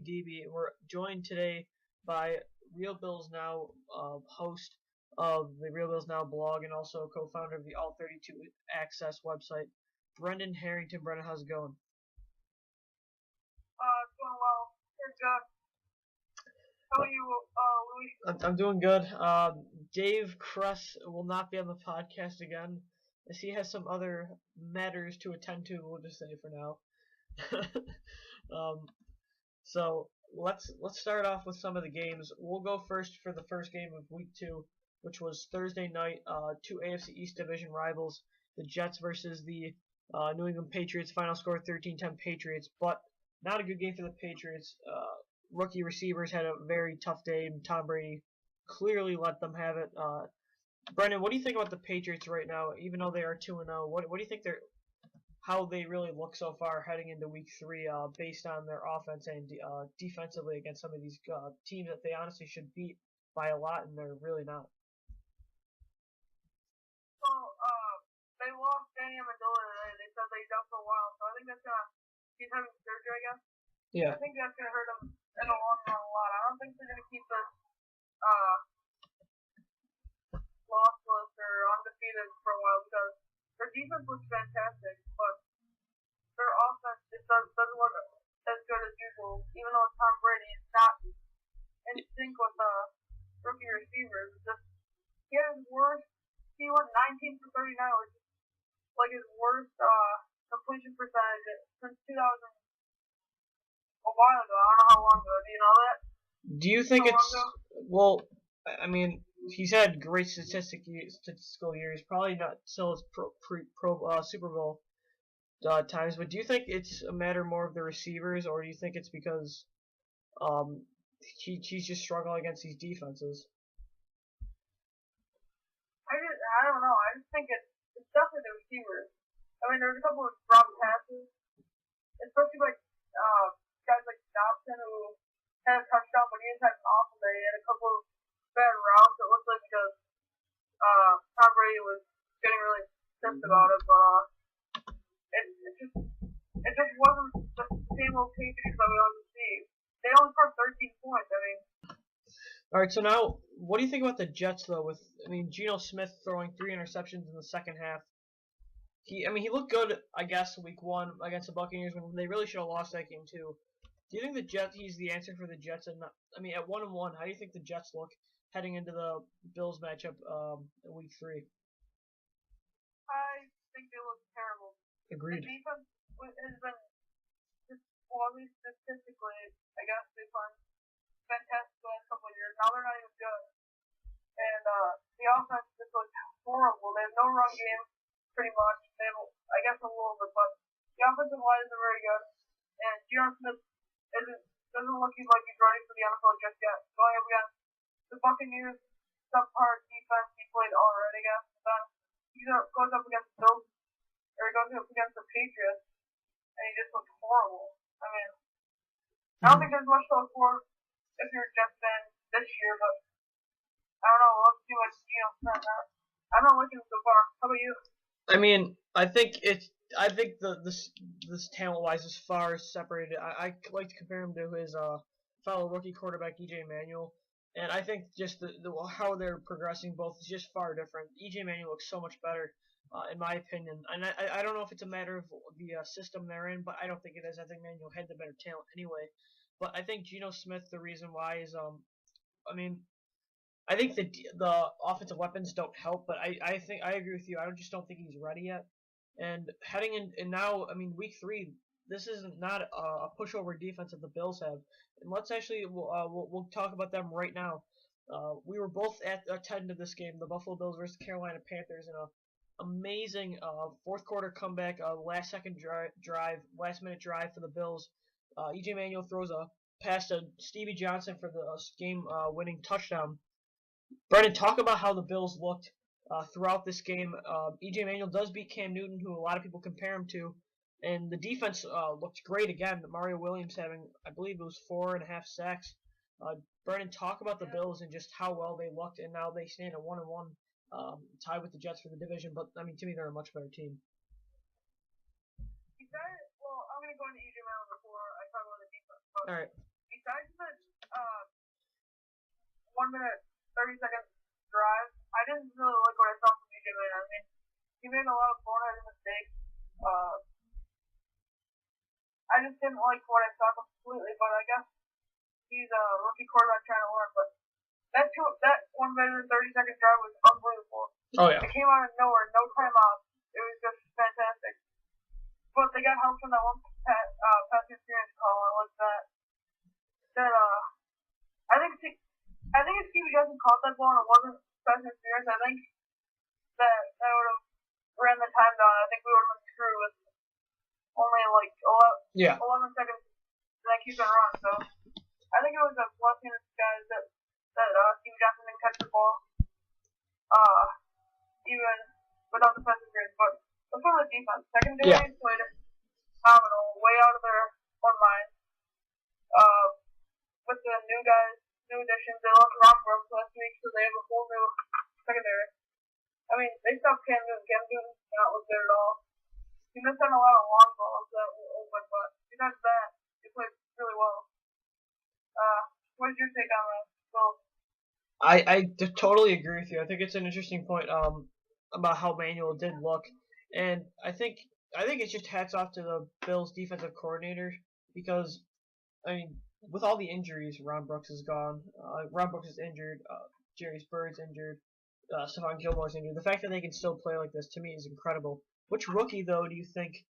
DB. We're joined today by Real Bills Now host of the Real Bills Now blog and also co-founder of the All 32 Access website, Brendan Harrington. Brendan, how's it going? Doing well. You're good. How are you, Louis? I'm doing good. Dave Kress will not be on the podcast again, as he has some other matters to attend to. We'll just say for now. So let's start off with some of the games. We'll go first for the first game of Week 2, which was Thursday night. Two AFC East Division rivals, the Jets versus the New England Patriots. Final score 13-10 Patriots, but not a good game for the Patriots. Rookie receivers had a very tough day, and Tom Brady clearly let them have it. Brendan, what do you think about the Patriots right now? Even though they are 2-0, what do you think how they really look so far heading into Week 3, based on their offense and defensively against some of these teams that they honestly should beat by a lot, and they're really not? Well, they lost Danny Amendola today. They said they done for a while, so I think that's he's having surgery, I guess. Yeah. I think that's gonna hurt him in the long run a lot. I don't think they're gonna keep this lossless or undefeated for a while because their defense looks fantastic, but their offense just doesn't look as good as usual. Even though Tom Brady is not in sync with rookie receivers, he had his worst. He went 19 for 39, which is like his worst completion percentage since 2000. A while ago. I don't know how long ago. Do you know that? Do you think well? I mean, he's had great statistical years. Probably not still his Super Bowl times, but do you think it's a matter more of the receivers, or do you think it's because he's just struggling against these defenses? I don't know. I just think it's definitely the receivers. I mean, there's a couple of dropped passes, especially like guys like Dobson who had a touchdown, but he just had an awful day. He had a couple of bad routes. It looked like because Tom Brady was getting really pissed about it, but it just wasn't the same old Patriots that we always see. They only scored 13 points. I mean. All right, so now, what do you think about the Jets, though? Geno Smith throwing 3 interceptions in the second half. He looked good, I guess, Week 1 against the Buccaneers when they really should have lost that game too. Do you think he's the answer for the Jets? And at 1-1, how do you think the Jets look heading into the Bills matchup in Week 3? I think they look terrible. Agreed. The defense has been, at least statistically, I guess they've been fantastic the last couple of years. Now they're not even good. And the offense just looks horrible. They have no run game, pretty much. They have, I guess, a little bit, but the offensive line isn't very good. And Geno Smith doesn't look like he's ready for the NFL just yet. Going up against the Buccaneers, subpar defense he played already against. Then he goes up against the Bills, or he goes up against the Patriots, and he just looks horrible. I mean, I don't think there's much to look for if you're a Jets fan this year, but I don't know. We'll have to see what Geno Smith has. I'm not liking him so far. How about you? I think this talent-wise is far separated. I like to compare him to his fellow rookie quarterback E.J. Manuel, and I think just how they're progressing both is just far different. E.J. Manuel looks so much better, in my opinion, and I don't know if it's a matter of the system they're in, but I don't think it is. I think Manuel had the better talent anyway, but I think Geno Smith, the reason why is I think the offensive weapons don't help, but I think I agree with you. I just don't think he's ready yet. And heading in, and now, Week 3, this is not a pushover defense that the Bills have. And let's actually, we'll talk about them right now. We were both attending this game, the Buffalo Bills versus Carolina Panthers, in a amazing fourth quarter comeback, last minute drive for the Bills. E.J. Manuel throws a pass to Stevie Johnson for the game winning touchdown. Brendan, talk about how the Bills looked throughout this game. E.J. Manuel does beat Cam Newton, who a lot of people compare him to, and the defense looked great again. Mario Williams having, I believe it was 4.5 sacks. Brendan, talk about the Bills and just how well they looked, and now they stand at 1-1, tied with the Jets for the division. But to me, they're a much better team. Well, I'm gonna go into E.J. Manuel before I talk about the defense. But All right. besides the 1 minute 30 second drive, I didn't really like what I saw from DJ Man. I mean, he made a lot of boneheaded mistakes. I just didn't like what I saw completely, but I guess he's a rookie quarterback trying to learn. But that 1 minute 30 second drive was unbelievable. Oh yeah. It came out of nowhere, no timeout. It was just fantastic. But they got help from that one pass interference call. I like that. I think if Stevie Johnson caught that ball and it wasn't pass interference, I think that would have ran the time down. I think we would have been screwed with only like 11 seconds to keep it run. So I think it was a blessing in disguise that Stevie Johnson didn't catch the ball, even without the pass interference. But let's go to the defense. Secondary played phenomenal, way out of their own mind. With the new guys, new additions, they lost Ron Brooks last week, so they have a whole new secondary. I mean, they stopped Cam Newton. Cam Newton did not look good at all. He missed on a lot of long balls that were open, but besides that, he played really well. What is your take on that? I totally agree with you. I think it's an interesting point about how Manuel did look, and I think it's just hats off to the Bills defensive coordinator because I mean with all the injuries, Ron Brooks is gone. Ron Brooks is injured. Jerry Bird's injured. Stephon Gilmore's injured. The fact that they can still play like this to me is incredible. Which rookie though do you think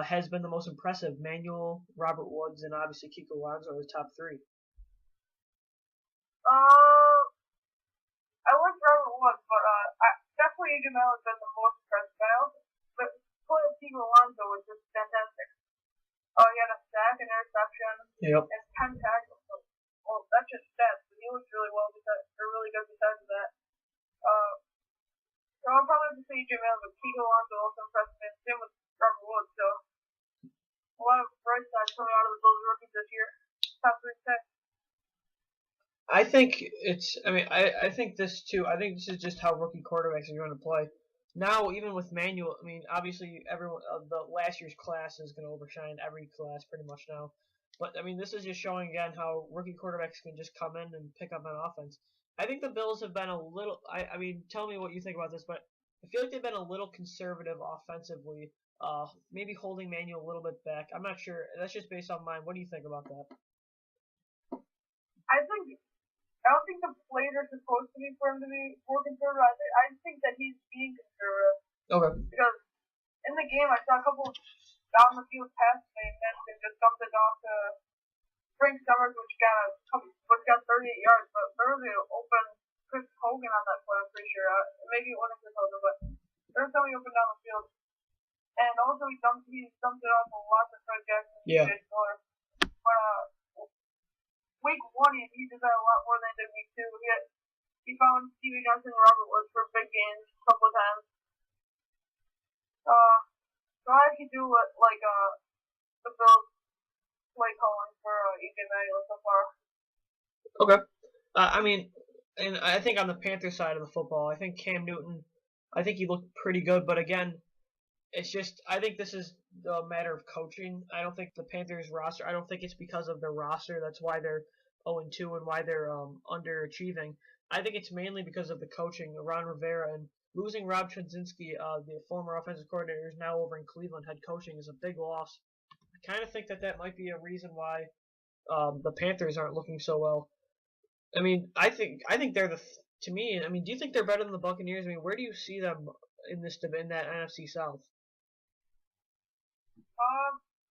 has been the most impressive? Manuel, Robert Woods, and obviously Kiko Alonso are the top three. I like Robert Woods, but definitely Jamel has been the most impressive. But Kiko Alonso was just fantastic. He had a sack, an interception, and 10 tackles. Well, that's just stats, but he looked really really good besides that. So I'll probably have to say Jamel, but Kiko Alonso also impressed me. Same with Robert Woods, so a lot of bright sides coming out of the Bills rookies this year. Top 3 picks. I think it's. I mean, I think this too. I think this is just how rookie quarterbacks are going to play. Now, even with Manuel, I mean, obviously, everyone the last year's class is going to overshine every class pretty much now. But I mean, this is just showing again how rookie quarterbacks can just come in and pick up an offense. I think the Bills have been a little. I mean, tell me what you think about this, but I feel like they've been a little conservative offensively. Maybe holding Manuel a little bit back. I'm not sure. That's just based on mine. What do you think about that? I don't think the plays are supposed to be for him to be more conservative. I think that he's being conservative. Okay. Because in the game, I saw a couple down the field passes they missed and just dumped it off to Frank Summers, which got 38 yards. But there was an open Chris Hogan on that play, I'm pretty sure. Maybe it wasn't Chris Hogan, but there was somebody open down the field. And also he dumped it off a lot to Fred Jackson and Jay Miller. But week 1, he did that a lot more than he did week 2. He found Stevie Johnson and Robert Woods for big games a couple of times. So I actually do like the Bills play calling for EJ Manuel so far. Okay. I mean, and I think on the Panthers side of the football, I think Cam Newton, I think he looked pretty good, but again, it's just I think this is a matter of coaching. I don't think the Panthers roster. I don't think it's because of their roster. That's why they're 0-2 and why they're underachieving. I think it's mainly because of the coaching, Ron Rivera, and losing Rob Chudzinski, the former offensive coordinator, is now over in Cleveland. Head coaching is a big loss. I kind of think that might be a reason why the Panthers aren't looking so well. I mean, I think they're to me. I mean, do you think they're better than the Buccaneers? I mean, where do you see them in that NFC South?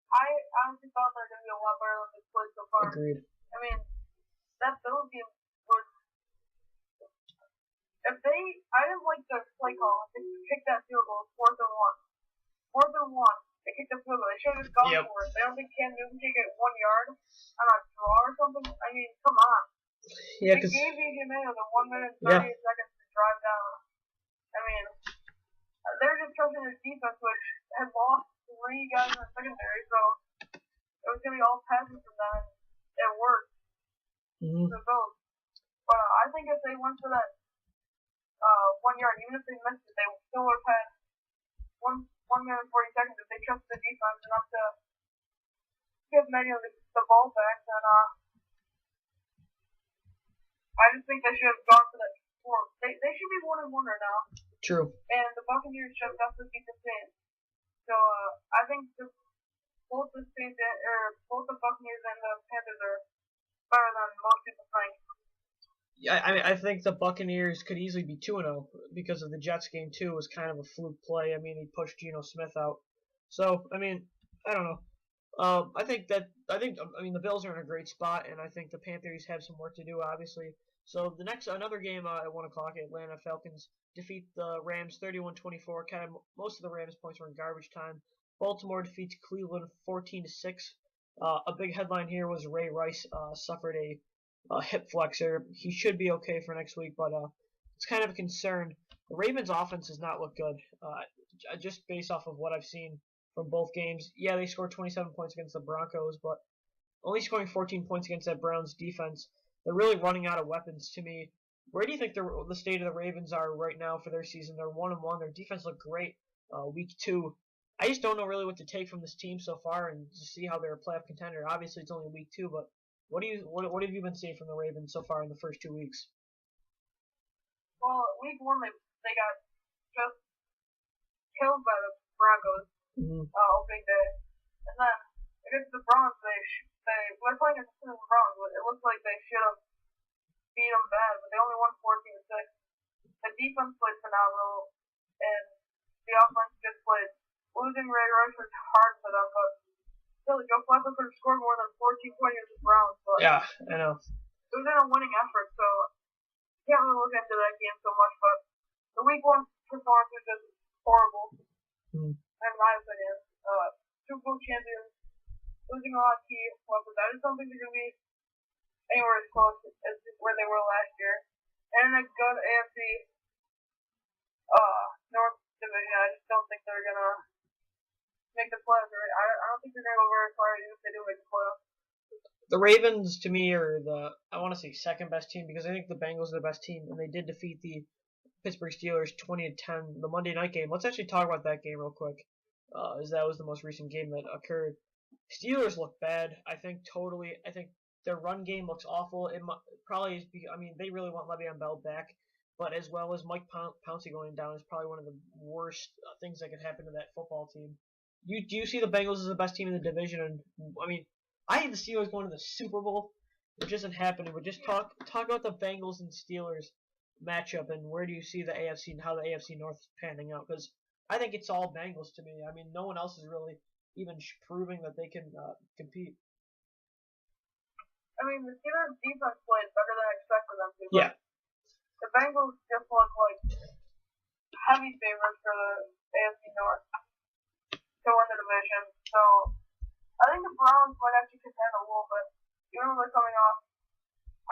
I honestly thought they were going to be a lot better than they've played so far. Agreed. I mean, that Bills game was. I didn't like the play call. They kicked that field goal, 4th and 1. 4th and 1. They kicked the field goal. They should have just gone for it. They don't think Cam Newton can get 1 yard on a draw or something. I mean, come on. Yeah, they gave EJ Manuel the 1 minute and 38 seconds to drive down. I mean, they're just trusting their defense, which had lost 3 guys in the secondary, so it was going to be all passes from them. It worked. For both. But I think if they went for that 1 yard, even if they missed it, they still would have had 1 minute and 40 seconds if they trusted the defense enough to give Manuel the ball back. And I just think they should have gone for that before. They should be 1-1 right now. True. And the Buccaneers should definitely beat the Saints. So I think both the Buccaneers and the Panthers are better than most people think. Yeah, I think the Buccaneers could easily be 2-0 because of the Jets game too. Was kind of a fluke play. I mean, he pushed Geno Smith out. So I mean, I don't know. I think the Bills are in a great spot, and I think the Panthers have some work to do, obviously. So another game at 1 o'clock, Atlanta Falcons defeat the Rams 31-24. Kind of most of the Rams points were in garbage time. Baltimore defeats Cleveland 14-6. A big headline here was Ray Rice suffered a hip flexor. He should be okay for next week, but it's kind of a concern. The Ravens' offense does not look good, just based off of what I've seen from both games. Yeah, they scored 27 points against the Broncos, but only scoring 14 points against that Browns defense. They're really running out of weapons to me. Where do you think the state of the Ravens are right now for their season? They're 1-1. Their defense looked great week 2. I just don't know really what to take from this team so far and to see how they're a playoff contender. Obviously, it's only week 2, but what have you been seeing from the Ravens so far in the first 2 weeks? Well, week 1 they got just killed by the Broncos opening day, and then against the Browns they're playing against the Browns, but it looks like they should have beat them bad, but they only won 14-6. The defense played phenomenal, and the offense just played. Losing Ray Rice was hard for them, but still, Joe Flacco could have scored more than 14 points against the Browns. But yeah, I know. It was in a winning effort, so can't really look into that game so much. But the week 1 performance was just horrible, in my opinion. Super Bowl champions losing a lot of key weapons. I just don't think they're gonna be anywhere as close as where they were last year. And in a good AFC North division, I just don't think they're gonna make the playoffs. I don't think they're gonna go very far even if they do make the playoffs. The Ravens, to me, are I want to say second best team because I think the Bengals are the best team, and they did defeat the Pittsburgh Steelers 20-10, the Monday night game. Let's actually talk about that game real quick, as that was the most recent game that occurred. Steelers look bad. I think their run game looks awful. It probably is. They really want Le'Veon Bell back, but as well as Mike Pouncey going down is probably one of the worst things that could happen to that football team. Do you see the Bengals as the best team in the division? And I had the Steelers going to the Super Bowl, which isn't happening. But just talk about the Bengals and Steelers matchup, and where do you see the AFC and how the AFC North is panning out? Because I think it's all Bengals to me. No one else is really even proving that they can compete. The Steelers defense played better than I expected them to. Yeah. The Bengals just look like heavy favorites for the AFC North to win the division. So I think the Browns might actually contend a little bit, even though they're coming off.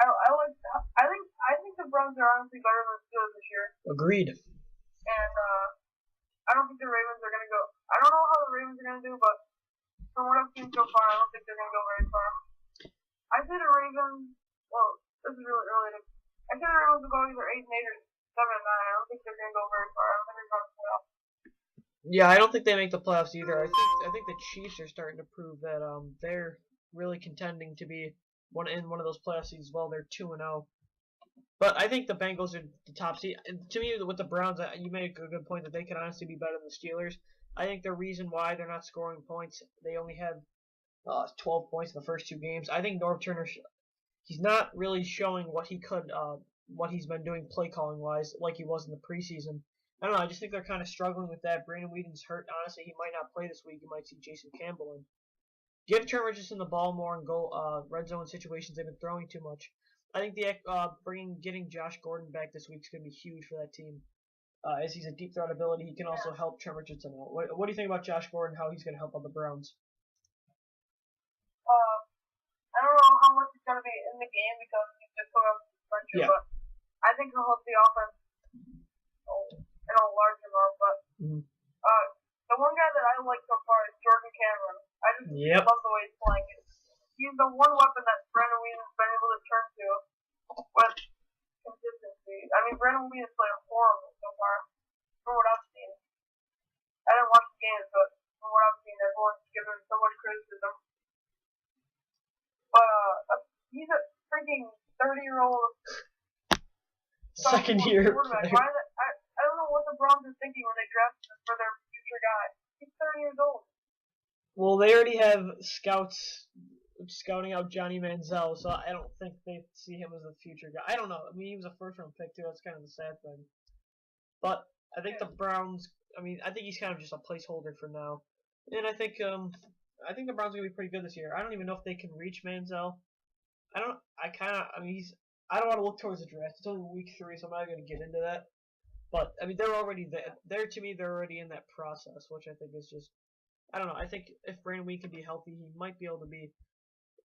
I think the Browns are honestly better than the Steelers this year. Agreed. And I don't think the Ravens are gonna go. I don't know how the Ravens are gonna do, but from what I've seen so far, I don't think they're gonna go very far. I say the Ravens. Well, this is really early. I say the Ravens will go either 8-8 or 7-9. I don't think they're gonna go very far. I don't think they're going to playoffs. Yeah, I don't think they make the playoffs either. I think the Chiefs are starting to prove that they're really contending to be one of those playoff seeds as well. They're 2-0. But I think the Bengals are the top seed. And to me, with the Browns, you made a good point that they could honestly be better than the Steelers. I think the reason why they're not scoring points, they only had 12 points in the first 2 games. I think Norv Turner, he's not really showing what he could, what he's been doing play calling wise, like he was in the preseason. I don't know. I just think they're kind of struggling with that. Brandon Whedon's hurt. Honestly, he might not play this week. You might see Jason Campbell in. Give Turner just in the ball more and goal red zone situations. They've been throwing too much. I think getting Josh Gordon back this week is going to be huge for that team. As he's a deep threat ability, he can also help Trent Richardson out. What do you think about Josh Gordon? How he's going to help out the Browns? I don't know how much he's going to be in the game because he's just so suspension, but I think he'll help the offense in a large amount. But the one guy that I like so far is Jordan Cameron. I just love the way he's playing. He's the one weapon that Brandon Whedon's been able to turn to with consistency. Brandon Whedon's played horrible so far, from what I've seen. I didn't watch the games, but from what I've seen, everyone's given so much criticism. But he's a freaking 30-year-old second year quarterback. player. I don't know what the Browns are thinking when they drafted him for their future guy. He's 30 years old. Well, they already have scouts scouting out Johnny Manziel, so I don't think they see him as a future guy. I don't know. I mean, he was a first round pick too. That's kind of the sad thing. But I think the Browns. I mean, I think he's kind of just a placeholder for now. And I think the Browns are gonna be pretty good this year. I don't even know if they can reach Manziel. I don't. I kind of. I mean, he's. I don't want to look towards the draft. It's only week 3, so I'm not gonna get into that. But I mean, they're already there. They're to me, they're already in that process, which I think is just. I don't know. I think if Brandon Weed can be healthy, he might be able to be.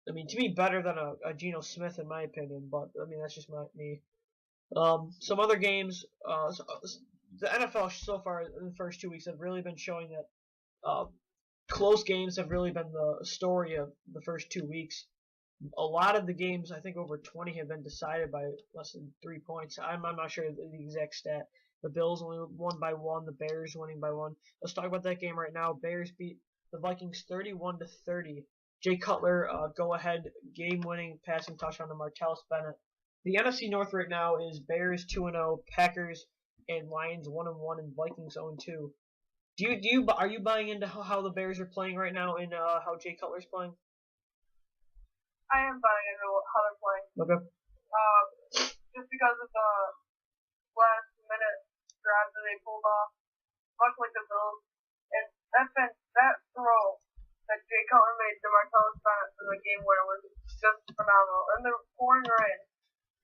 I mean, to me, better than a Geno Smith in my opinion. But I mean, that's just me. Some other games. The NFL so far in the first 2 weeks have really been showing that close games have really been the story of the first 2 weeks. A lot of the games, I think over 20, have been decided by less than 3 points. I'm not sure the exact stat. The Bills only won by 1. The Bears winning by 1. Let's talk about that game right now. Bears beat the Vikings 31-30. Jay Cutler go-ahead game-winning passing touchdown to Martellus Bennett. The NFC North right now is Bears 2-0, Packers and Lions 1-1, and Vikings 0-2. Are you buying into how the Bears are playing right now and how Jay Cutler's playing? I am buying into how they're playing. Okay. Just because of the last minute drive that they pulled off, much like the Bills, and that throw that Jay Cutler made to Martellus Bennett for the game winner was just phenomenal. And the pouring rain,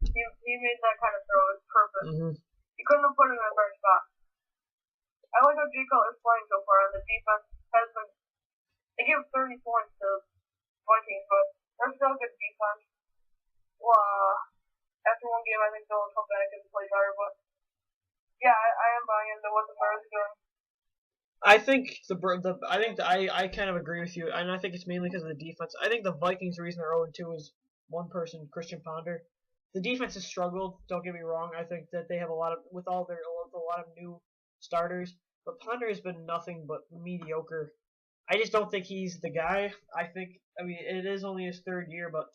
he made that kind of throw. It was perfect. Mm-hmm. He couldn't have put it in a better spot. I like how Jay Cutler's playing so far, and the defense has been. They gave 30 points to Vikings, but they're still a good defense. Well, after one game, I think they'll come back and play better. But yeah, I am buying into what the Bears are doing. I kind of agree with you, and I think it's mainly because of the defense. I think the Vikings' reason they're 0-2 is one person, Christian Ponder. The defense has struggled. Don't get me wrong. I think that they have a lot of new starters, but Ponder has been nothing but mediocre. I just don't think he's the guy. I mean, it is only his 3rd year, but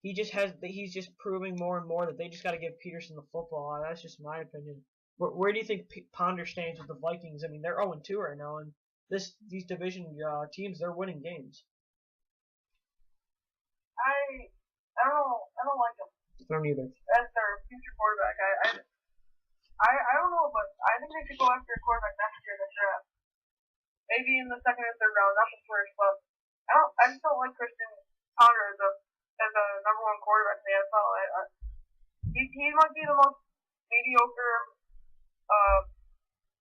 he's just proving more and more that they just got to give Peterson the football. That's just my opinion. Where do you think Ponder stands with the Vikings? I mean, they're 0-2 right now, and these division teams, they're winning games. I don't like him. I don't either. As their future quarterback, I don't know, but I think they should go after a quarterback next year in the draft. Maybe in the 2nd or 3rd round, not the 1st, but I just don't like Christian Ponder as a number 1 quarterback in the NFL. He might be the most mediocre,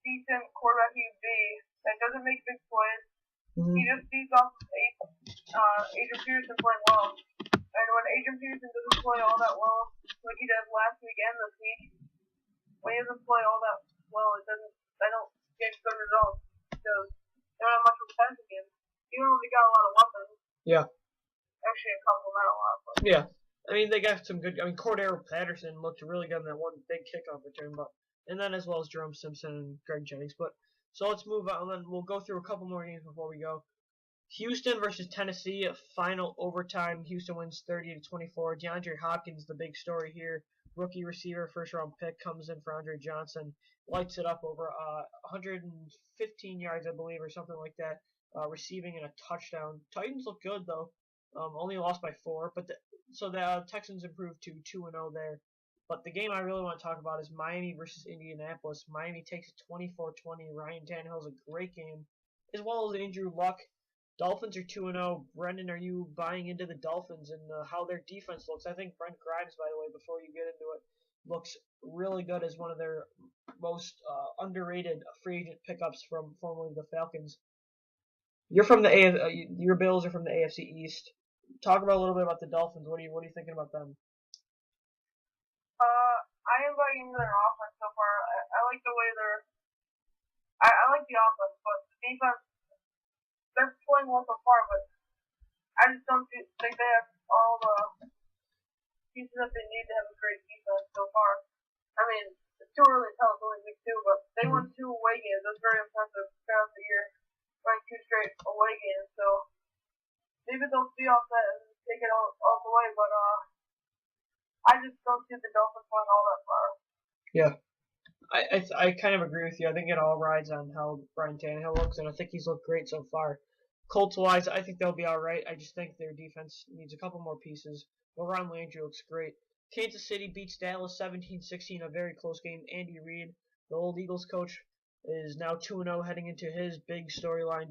decent quarterback he would be that doesn't make big plays. Mm-hmm. He just feeds off Adrian Peterson playing well. And when Adrian Peterson doesn't play all that well, like he did last week and this week, when he doesn't play all that well, I don't get good results because they don't have much of a passing game. Even though they got a lot of weapons. Yeah. Actually, a complement a lot. But. Yeah. I mean, they got some good. I mean, Cordero Patterson looked really good in that one big kickoff return, and then as well as Jerome Simpson and Greg Jennings. But so let's move on, and then we'll go through a couple more games before we go. Houston versus Tennessee, final overtime. Houston wins 30-24. DeAndre Hopkins, the big story here. Rookie receiver, 1st-round pick, comes in for Andre Johnson, lights it up over 115 yards, I believe, or something like that, receiving and a touchdown. Titans look good though. Only lost by 4, so the Texans improved to 2-0 there. But the game I really want to talk about is Miami versus Indianapolis. Miami takes it 24-20. Ryan Tannehill's a great game, as well as Andrew Luck. Dolphins are 2-0. Brendan, are you buying into the Dolphins and how their defense looks? I think Brent Grimes, by the way, before you get into it, looks really good as one of their most underrated free agent pickups from formerly the Falcons. You're from the your Bills are from the AFC East. Talk about a little bit about the Dolphins. What are you thinking about them? I am buying into their offense so far. I like the way I like the offense, but the defense. They're playing well so far, but I just don't think they have all the pieces that they need to have a great defense so far. I mean, it's too early to tell. It's only week 2, but they won 2 away games. That's very impressive throughout the year, winning 2 straight away games. So maybe they'll see off that and take it all the way. But I just don't see the Dolphins going all that far. Yeah. I kind of agree with you. I think it all rides on how Brian Tannehill looks, and I think he's looked great so far. Colts wise, I think they'll be all right. I just think their defense needs a couple more pieces. But Ron Landry looks great. Kansas City beats Dallas 17-16, a very close game. Andy Reid, the old Eagles coach, is now 2-0 heading into his big storyline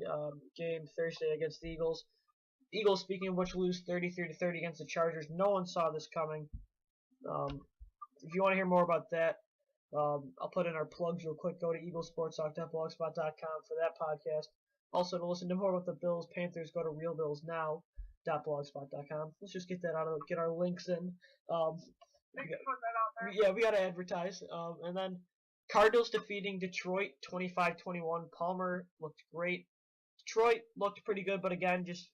game Thursday against the Eagles. Eagles, speaking of which, lose 33-30 against the Chargers. No one saw this coming. Um, if you want to hear more about that, I'll put in our plugs real quick. Go to eaglesportstalk.blogspot.com for that podcast. Also, to listen to more about the Bills Panthers, go to realbillsnow.blogspot.com. Let's just get that out of get our links in. Um, Thanks for putting that out there. yeah, we gotta advertise. And then Cardinals defeating Detroit 25-21. Palmer looked great. Detroit looked pretty good, but again, just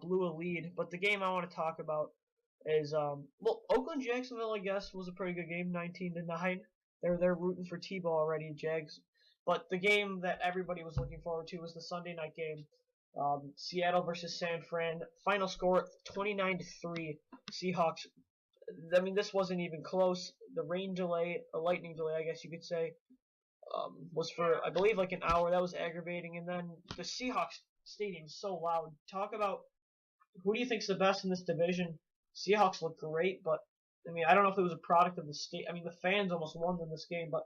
blew a lead. But the game I want to talk about is Oakland Jacksonville. I guess was a pretty good game, 19-9. They're rooting for Tebow already, Jags. But the game that everybody was looking forward to was the Sunday night game, Seattle versus San Fran. Final score 29-3. Seahawks. I mean, this wasn't even close. The rain delay, a lightning delay, I guess you could say, was for I believe like an hour. That was aggravating. And then the Seahawks stadium's so loud. Talk about who do you think's the best in this division? Seahawks look great, but I mean, I don't know if it was a product of the state. I mean, the fans almost won in this game, but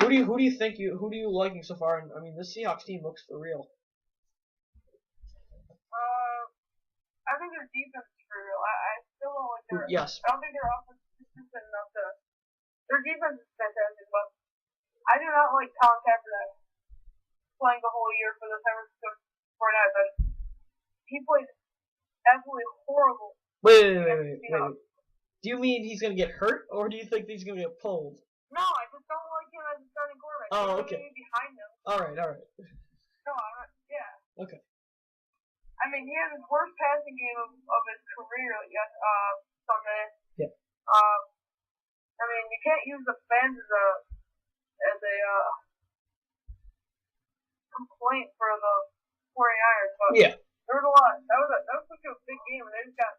who do you think who do you liking so far? And I mean, this Seahawks team looks for real. I think their defense is for real. I still don't like their. Yes. I don't think their offense is consistent enough to. Their defense is fantastic, but I do not like Colin Kaepernick playing the whole year for the San Francisco 49ers. He played absolutely horrible. Wait. Do you mean he's gonna get hurt, or do you think he's gonna get pulled? No, I just don't like him as a starting quarterback. Oh, okay. Behind him. All right. No, I'm not. Yeah. Okay. I mean, he had his worst passing game of his career Sunday. Yeah. I mean, you can't use the fans as a complaint for the 49ers, but yeah. There was a lot. That was such a big game, and they just got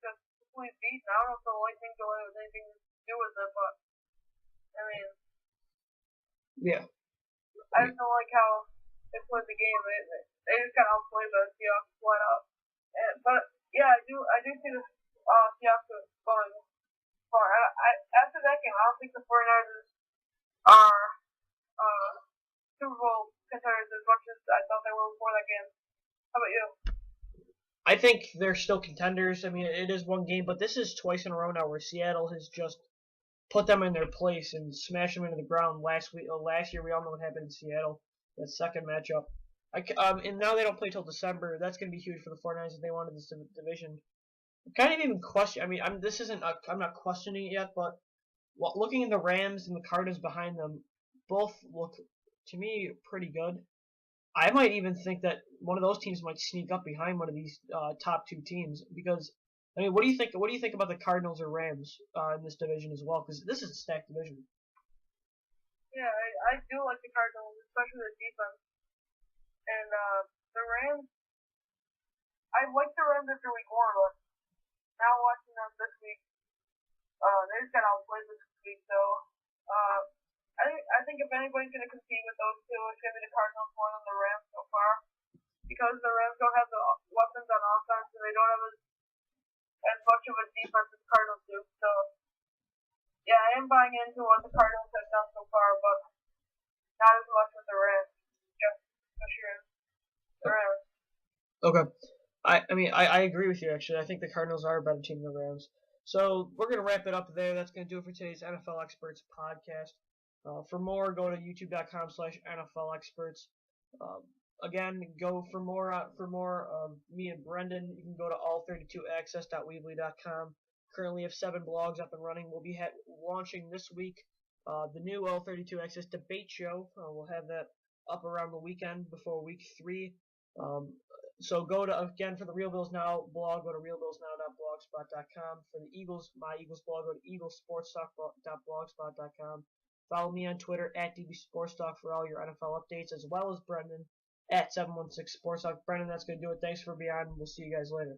completely beaten. I don't know if the lightning delay has anything to do with it, but I mean, yeah. I just don't like how they played the game. They just got outplayed by the Seahawks flat out. But yeah, I do see the Seahawks going far. After that game, I don't think the 49ers are Super Bowl contenders as much as I thought they were before that game. How about you? I think they're still contenders. I mean, it is one game, but this is twice in a row now where Seattle has just put them in their place and smashed them into the ground. Last year, we all know what happened in Seattle. That second matchup. And now they don't play till December. That's going to be huge for the 49ers if they wanted this division. I'm kind of even question. I mean, I'm not questioning it yet, but looking at the Rams and the Cardinals behind them, both look to me pretty good. I might even think that one of those teams might sneak up behind one of these top two teams because I mean, what do you think? What do you think about the Cardinals or Rams in this division as well? Because this is a stacked division. Yeah, I do like the Cardinals, especially their defense. And the Rams, I liked the Rams after week 1, but now watching them this week, they just got outplayed this week. So I think if anybody's going to compete with those two, it's going to be the Cardinals more than the Rams so far. Because the Rams don't have the weapons on offense and they don't have as much of a defense as the Cardinals do. So, yeah, I am buying into what the Cardinals have done so far, but not as much with the Rams. Just for sure. The Rams. Okay. I agree with you, actually. I think the Cardinals are a better team than the Rams. So we're going to wrap it up there. That's going to do it for today's NFL Experts podcast. For more, go to youtube.com/NFLExperts. Again, go for more of me and Brendan. You can go to all32access.weebly.com. Currently have 7 blogs up and running. We'll be launching this week the new All32Access debate show. We'll have that up around the weekend before week 3. So go to, again, for the Real Bills Now blog, go to realbillsnow.blogspot.com. For the Eagles, my Eagles blog, go to eaglesportstalk.blogspot.com. Follow me on Twitter at DBSportsTalk for all your NFL updates, as well as Brendan at 716SportsTalk. Brendan, that's going to do it. Thanks for being on. We'll see you guys later.